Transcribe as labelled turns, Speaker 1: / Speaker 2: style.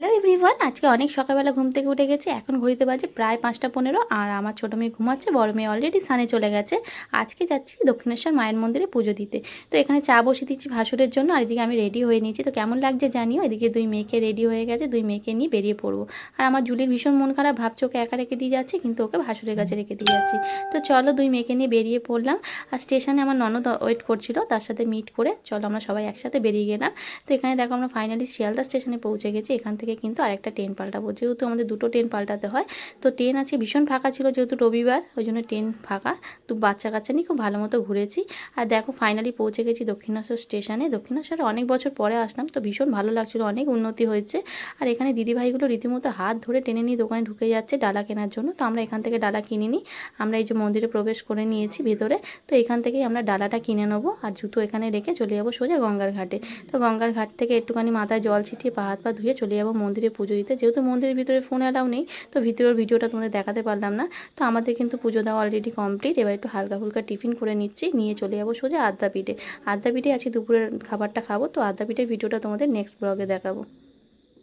Speaker 1: Hello everyone, আজকে অনেক সকালবেলা ঘুম থেকে উঠে গেছি। এখন ঘড়িতে বাজে প্রায় ৫টা ১৫। আর আমার ছোটো মেয়ে ঘুমাচ্ছে, বড় মেয়ে অলরেডি স্নানে চলে গেছে। আজকে যাচ্ছি দক্ষিণেশ্বর মায়ের মন্দিরে পুজো দিতে। তো এখানে চা বসিয়ে দিচ্ছি ভাসুরের জন্য, আর এদিকে আমি রেডি হয়ে নিয়েছি। তো কেমন লাগছে জানিও। এদিকে দুই মেয়েকে রেডি হয়ে গেছে, দুই মেয়েকে নিয়ে বেরিয়ে পড়বো। আর আমার জুলির ভীষণ মন খারাপ, ভাবছে ওকে একা রেখে দিয়ে যাচ্ছি, কিন্তু ওকে ভাসুরের কাছে রেখে দিয়ে যাচ্ছি। তো চলো দুই মেয়েকে নিয়ে বেরিয়ে পড়লাম। আর স্টেশনে আমার ননদ ওয়েট করছিল, তার সাথে মিট করে চলো আমরা সবাই একসাথে বেরিয়ে গেলাম। তো এখানে দেখো আমরা ফাইনালি শিয়ালদা স্টেশনে পৌঁছে গেছি। এখান থেকে কিন্তু আরেকটা ট্রেন পাল্টাবো, যেহেতু আমাদের দুটো ট্রেন পাল্টাতে হয়। তো ট্রেন আছে, ভীষণ ফাঁকা ছিল যেহেতু রবিবার, ওই জন্য ট্রেন ফাঁকা। তো বাচ্চা কাচ্চা নিয়ে খুব ভালো মতো ঘুরেছি। আর দেখো ফাইনালি পৌঁছে গেছি দক্ষিণেশ্বর স্টেশনে। দক্ষিণেশ্বরে অনেক বছর পরে আসলাম, তো ভীষণ ভালো লাগছিলো, অনেক উন্নতি হয়েছে। আর এখানে দিদিভাইগুলো রীতিমতো হাত ধরে টেনে নিয়ে দোকানে ঢুকে যাচ্ছে ডালা কেনার জন্য। তো আমরা এখান থেকে ডালা কিনে নিই। আমরা এই যে মন্দিরে প্রবেশ করে নিয়েছি ভেতরে। তো এখান থেকেই আমরা ডালাটা কিনে নেবো, আর জুতো এখানে রেখে চলে যাবো সোজা গঙ্গার ঘাটে। তো গঙ্গার ঘাট থেকে একটুখানি মাথায় জল ছিটিয়ে পা হাত পা ধুয়ে চলে যাবো মন্দিরে পুজো দিতে। যেহেতু মন্দিরের ভিতরে ফোন অ্যালাউ নেই, তো ভিতরের ভিডিওটা তোমাদের দেখাতে পারলাম না। তো আমাদের কিন্তু পুজো দেওয়া অলরেডি কমপ্লিট। এবার একটু হালকা ফুলকা টিফিন করে নিচ্ছি, নিয়ে চলে যাবো সোজা আদ্যাপীঠে। আদ্যাপীঠে আজকে দুপুরের খাবারটা খাবো। তো আদ্যাপীঠের ভিডিওটা তোমাদের নেক্সট ব্লগে দেখাবো।